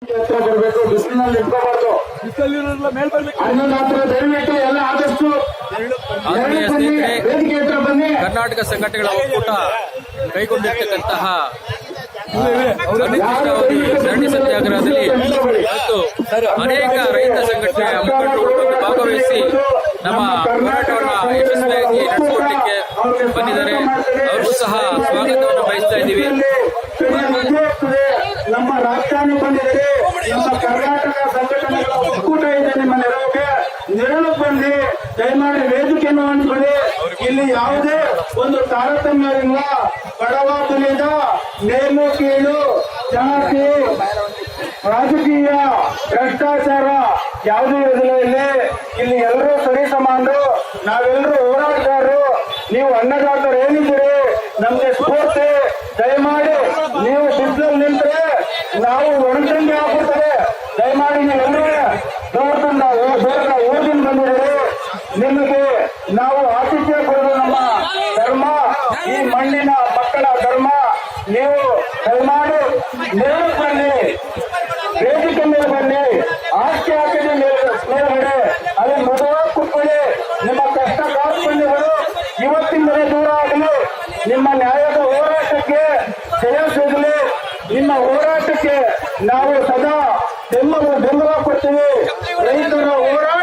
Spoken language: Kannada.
ಹತ್ರ ಬರಬೇಕು, ಬಿಸಿಲಿನಲ್ಲಿ ಇಟ್ಕೋಬಾರ್ದು. ಹನ್ನೊಂದು ಹತ್ರ ದಯವಿಟ್ಟು ಎಲ್ಲ ಆದಷ್ಟು ವೇದಿಕೆ ಹತ್ರ ಬನ್ನಿ. ಕರ್ನಾಟಕ ಸಂಘಟನೆಗಳ ಒಕ್ಕೂಟ ಕೈಗೊಂಡಿರ್ತಕ್ಕಂತಹ ಸರಣಿ ಸತ್ಯಾಗ್ರಹದಲ್ಲಿ ಮತ್ತು ಅನೇಕ ರೈತ ಸಂಘಟನೆಯ ಮುಖಂಡರು ಭಾಗವಹಿಸಿ ನಮ್ಮ ಹೋರಾಟವನ್ನು ಯಶಸ್ವಿಯಾಗಿ ನಡೆಸಿಕೊಳ್ಳಲಿಕ್ಕೆ ಬಂದಿದ್ದಾರೆ. ಅವರು ಸಹ ಸ್ವಾಗತವನ್ನು ಬಯಸ್ತಾ ಇದ್ದೀವಿ. ನಮ್ಮ ರಾಜಕಾರಣಿ ಬಂದಿದೆ, ನಮ್ಮ ಕರ್ನಾಟಕ ಸಂಘಟನೆಗಳ ಒಕ್ಕೂಟ ಇದೆ. ನಿಮ್ಮ ನೆರಳು ಬನ್ನಿ, ದಯಮಾಡಿ ವೇದಿಕೆಯನ್ನು ಹಂಚ್ಕೊಳ್ಳಿ. ಇಲ್ಲಿ ಯಾವುದೇ ಒಂದು ತಾರತಮ್ಯವಿಲ್ಲ. ಬಡವ ಬಲಿದ, ಮೇಲು ಕೀಳು, ಜಾತಿ, ರಾಜಕೀಯ, ಭ್ರಷ್ಟಾಚಾರ ಯಾವುದೂ ಇರೋದಿಲ್ಲ. ಇಲ್ಲಿ ಎಲ್ಲರೂ ಸರಿ ಸಮಾನರು. ನಾವೆಲ್ಲರೂ ಹೋರಾಟಗಾರರು. ನೀವು ಅನ್ನದಾತರು ಏನಿದ್ದೀರಿ, ನಮ್ಗೆ ಸ್ಫೂರ್ತಿ. ದಯಮಾಡಿ ನೀವು ಬಿಸಿಲಲ್ಲಿ ನಿಂತರೆ ನಾವು ಒಣಚಂಡಿ ಆಗ್ಬಿಡ್ತದೆ. ದಯಮಾಡಿ ನೀವೆಲ್ಲರೂ ದೂರದಿಂದ ಊರಿನ ಬಂದಿದ್ದೀರಿ. ನಿಮಗೆ ನಾವು ಆತಿಥ್ಯ ಕೊಡೋದು ನಮ್ಮ ಧರ್ಮ, ಈ ಮಣ್ಣಿನ ಮಕ್ಕಳ ಧರ್ಮ. ನೀವು ದಯಮಾಡಿ ಮೇಲೆ ಬನ್ನಿ, ವೇದಿಕೆ ಮೇಲೆ ಬನ್ನಿ, ಆಸ್ತಿ ಹಾಕಿದ ಮೇಲ್ಗಡೆ ಅಲ್ಲಿ ಮೃದುವಾಗಿ ಕೂತ್ಕೊಳ್ಳಿ. ನಿಮ್ಮ ಕಷ್ಟ ಕಾರ್ಪಣ್ಯಗಳು ಇವತ್ತಿಂದಲೇ ದೂರ ಆಗಲಿ. ನಿಮ್ಮ ನ್ಯಾಯದ ಹೋರಾಟಕ್ಕೆ ಜಯ ಸಿಗಲಿ. ನಿಮ್ಮ ಹೋರಾಟಕ್ಕೆ ನಾವು ಸದಾ ಬೆಂಬಲ ಕೊಡ್ತೀವಿ. ರೈತರ ಹೋರಾಟ